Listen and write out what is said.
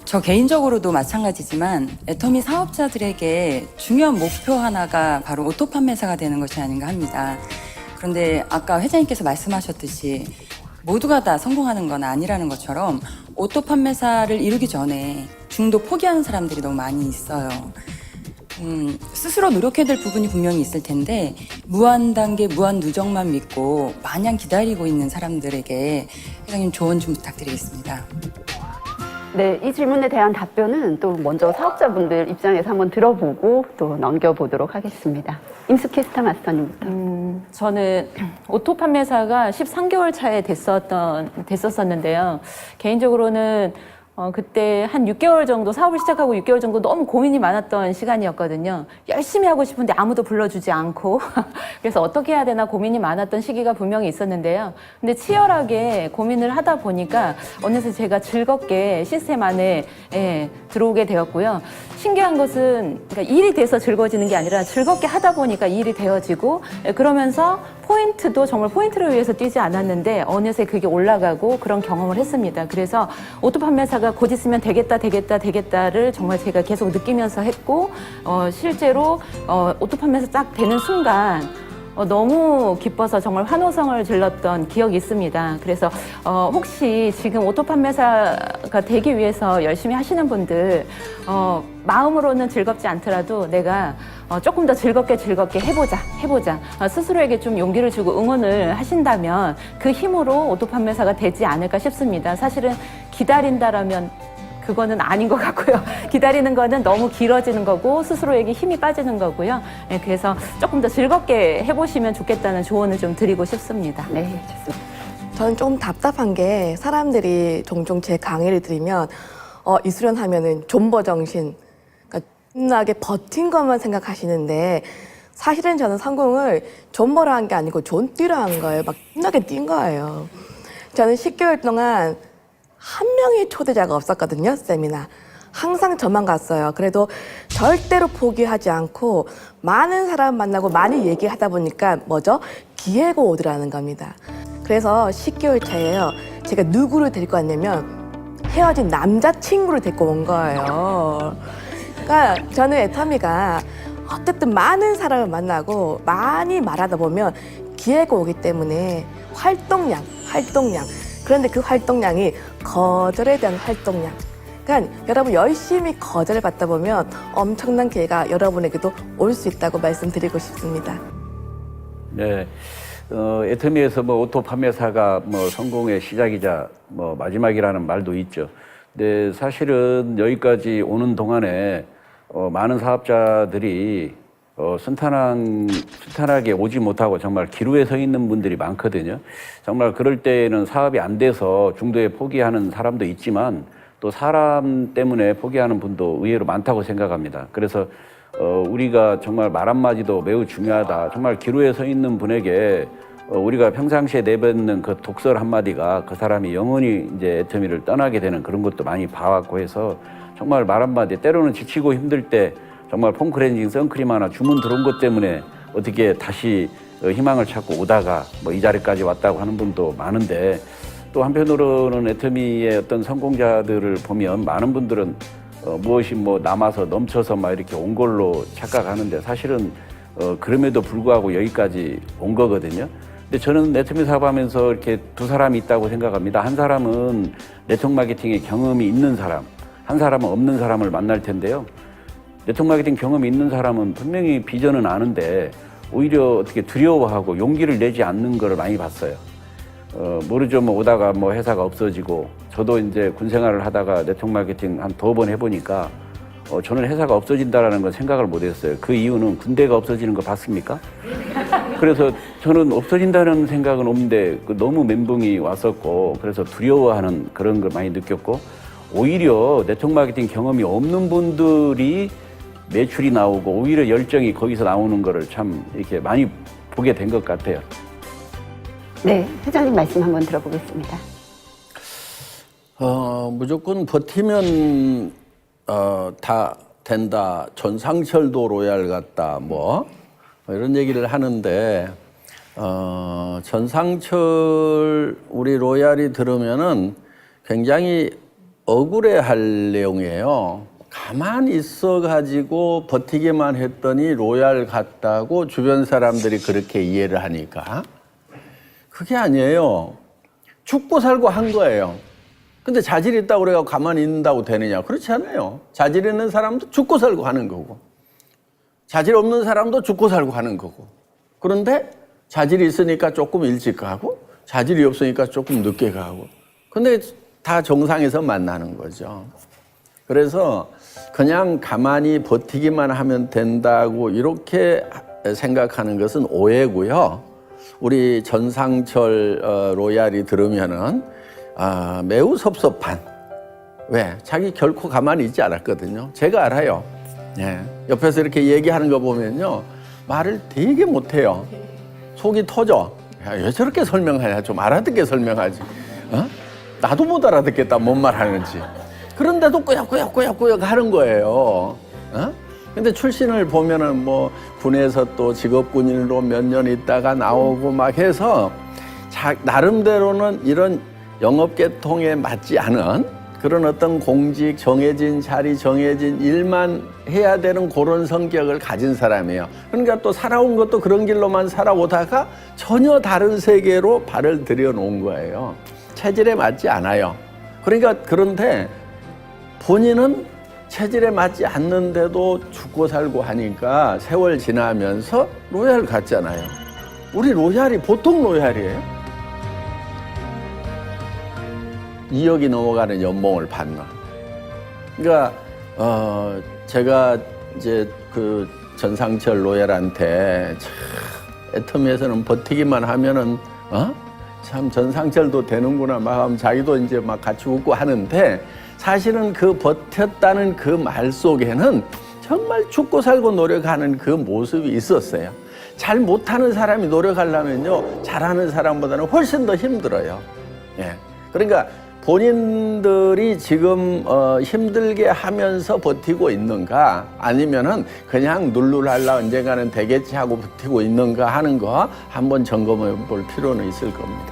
저 개인적으로도 마찬가지지만 애터미 사업자들에게 중요한 목표 하나가 바로 오토 판매사가 되는 것이 아닌가 합니다. 그런데 아까 회장님께서 말씀하셨듯이 모두가 다 성공하는 건 아니라는 것처럼 오토 판매사를 이루기 전에 중도 포기하는 사람들이 너무 많이 있어요. 스스로 노력해야 될 부분이 분명히 있을 텐데 무한 단계, 무한 누적만 믿고 마냥 기다리고 있는 사람들에게 회장님 조언 좀 부탁드리겠습니다. 네, 이 질문에 대한 답변은 또 먼저 사업자분들 입장에서 한번 들어보고 또 넘겨보도록 하겠습니다. 임수캐스터 마스터님부터. 저는 오토 판매사가 13개월 차에 됐었었는데요. 개인적으로는 그때 한 6개월 정도 사업을 시작하고 6개월 정도 너무 고민이 많았던 시간이었거든요. 열심히 하고 싶은데 아무도 불러주지 않고 그래서 어떻게 해야 되나 고민이 많았던 시기가 분명히 있었는데요. 근데 치열하게 고민을 하다 보니까 어느새 제가 즐겁게 시스템 안에 들어오게 되었고요. 신기한 것은 그러니까 일이 돼서 즐거워지는 게 아니라 즐겁게 하다 보니까 일이 되어지고 그러면서 포인트도 정말 포인트를 위해서 뛰지 않았는데 어느새 그게 올라가고 그런 경험을 했습니다. 그래서 오토 판매사가 곧 있으면 되겠다를 정말 제가 계속 느끼면서 했고 실제로 오토 판매사 딱 되는 순간 너무 기뻐서 정말 환호성을 질렀던 기억이 있습니다. 그래서 혹시 지금 오토 판매사가 되기 위해서 열심히 하시는 분들 마음으로는 즐겁지 않더라도 내가 조금 더 즐겁게 해보자. 스스로에게 좀 용기를 주고 응원을 하신다면 그 힘으로 오토 판매사가 되지 않을까 싶습니다. 사실은 기다린다라면 그거는 아닌 것 같고요. 기다리는 거는 너무 길어지는 거고 스스로에게 힘이 빠지는 거고요. 네, 그래서 조금 더 즐겁게 해보시면 좋겠다는 조언을 좀 드리고 싶습니다. 네, 좋습니다. 저는 좀 답답한 게 사람들이 종종 제 강의를 들으면 이수련 하면은 존버 정신, 그러니까 힘나게 버틴 것만 생각하시는데 사실은 저는 성공을 존버로 한 게 아니고 존뛰로 한 거예요. 막 힘나게 뛴 거예요. 저는 10개월 동안 한 명의 초대자가 없었거든요, 세미나. 항상 저만 갔어요. 그래도 절대로 포기하지 않고 많은 사람 만나고 많이 얘기하다 보니까 기회가 오더라는 겁니다. 그래서 10개월 차에요. 제가 누구를 데리고 왔냐면 헤어진 남자친구를 데리고 온 거예요. 그러니까 저는 애터미가 어쨌든 많은 사람을 만나고 많이 말하다 보면 기회가 오기 때문에 활동량. 그런데 그 활동량이 거절에 대한 활동량. 그러니까 여러분 열심히 거절을 받다 보면 엄청난 기회가 여러분에게도 올 수 있다고 말씀드리고 싶습니다. 네, 애터미에서 오토 판매사가 성공의 시작이자 마지막이라는 말도 있죠. 근데 사실은 여기까지 오는 동안에 많은 사업자들이 순탄하게 오지 못하고 정말 기로에 서 있는 분들이 많거든요. 정말 그럴 때는 사업이 안 돼서 중도에 포기하는 사람도 있지만 또 사람 때문에 포기하는 분도 의외로 많다고 생각합니다. 그래서 우리가 정말 말 한마디도 매우 중요하다. 정말 기로에 서 있는 분에게 우리가 평상시에 내뱉는 그 독설 한마디가 그 사람이 영원히 이제 애터미를 떠나게 되는 그런 것도 많이 봐왔고 해서 정말 말 한마디 때로는 지치고 힘들 때 정말 폼크렌징 선크림 하나 주문 들어온 것 때문에 어떻게 다시 희망을 찾고 오다가 이 자리까지 왔다고 하는 분도 많은데 또 한편으로는 애터미의 어떤 성공자들을 보면 많은 분들은 무엇이 남아서 넘쳐서 이렇게 온 걸로 착각하는데 사실은 그럼에도 불구하고 여기까지 온 거거든요. 근데 저는 애터미 사업하면서 이렇게 두 사람이 있다고 생각합니다. 한 사람은 네트워크 마케팅에 경험이 있는 사람, 한 사람은 없는 사람을 만날 텐데요. 네트워크 마케팅 경험이 있는 사람은 분명히 비전은 아는데 오히려 어떻게 두려워하고 용기를 내지 않는 걸 많이 봤어요. 모르죠. 오다가 회사가 없어지고 저도 이제 군 생활을 하다가 네트워크 마케팅 한 2번 해보니까 저는 회사가 없어진다라는 건 생각을 못 했어요. 그 이유는 군대가 없어지는 거 봤습니까? 그래서 저는 없어진다는 생각은 없는데 너무 멘붕이 왔었고 그래서 두려워하는 그런 걸 많이 느꼈고 오히려 네트워크 마케팅 경험이 없는 분들이 매출이 나오고 오히려 열정이 거기서 나오는 거를 참 이렇게 많이 보게 된 것 같아요. 네, 회장님 말씀 한번 들어보겠습니다. 무조건 버티면 다 된다. 전상철도 로얄 같다. 이런 얘기를 하는데 전상철 우리 로얄이 들으면은 굉장히 억울해할 내용이에요. 가만히 있어가지고 버티기만 했더니 로얄 같다고 주변 사람들이 그렇게 이해를 하니까 그게 아니에요. 죽고 살고 한 거예요. 근데 자질이 있다고 그래서 가만히 있는다고 되느냐? 그렇지 않아요. 자질 있는 사람도 죽고 살고 하는 거고 자질 없는 사람도 죽고 살고 하는 거고 그런데 자질이 있으니까 조금 일찍 가고 자질이 없으니까 조금 늦게 가고 근데 다 정상에서 만나는 거죠. 그래서 그냥 가만히 버티기만 하면 된다고 이렇게 생각하는 것은 오해고요. 우리 전상철 로얄이 들으면은 매우 섭섭한. 왜? 자기 결코 가만히 있지 않았거든요. 제가 알아요. 예. 옆에서 이렇게 얘기하는 거 보면요. 말을 되게 못해요. 속이 터져. 야, 왜 저렇게 설명하냐. 좀 알아듣게 설명하지. 어? 나도 못 알아듣겠다. 뭔 말 하는지. 그런데도 꾸역꾸역 하는 거예요. 어? 근데 출신을 보면은 뭐 군에서 또 직업군인으로 몇 년 있다가 나오고 막 해서 나름대로는 이런 영업계통에 맞지 않은 그런 어떤 공직, 정해진 자리, 정해진 일만 해야 되는 그런 성격을 가진 사람이에요. 그러니까 또 살아온 것도 그런 길로만 살아오다가 전혀 다른 세계로 발을 들여놓은 거예요. 체질에 맞지 않아요. 그러니까 그런데 본인은 체질에 맞지 않는데도 죽고 살고 하니까 세월 지나면서 로얄 같잖아요. 우리 로얄이 보통 로얄이에요. 2억이 넘어가는 연봉을 받는. 그러니까 제가 이제 그 전상철 로얄한테 애터미에서는 버티기만 하면은 참 전상철도 되는구나 막 하면 자기도 이제 막 같이 웃고 하는데 사실은 그 버텼다는 그 말 속에는 정말 죽고 살고 노력하는 그 모습이 있었어요. 잘 못하는 사람이 노력하려면요 잘하는 사람보다는 훨씬 더 힘들어요. 예. 그러니까 본인들이 지금 힘들게 하면서 버티고 있는가 아니면은 그냥 룰루랄라 언젠가는 되겠지 하고 버티고 있는가 하는 거 한번 점검해 볼 필요는 있을 겁니다.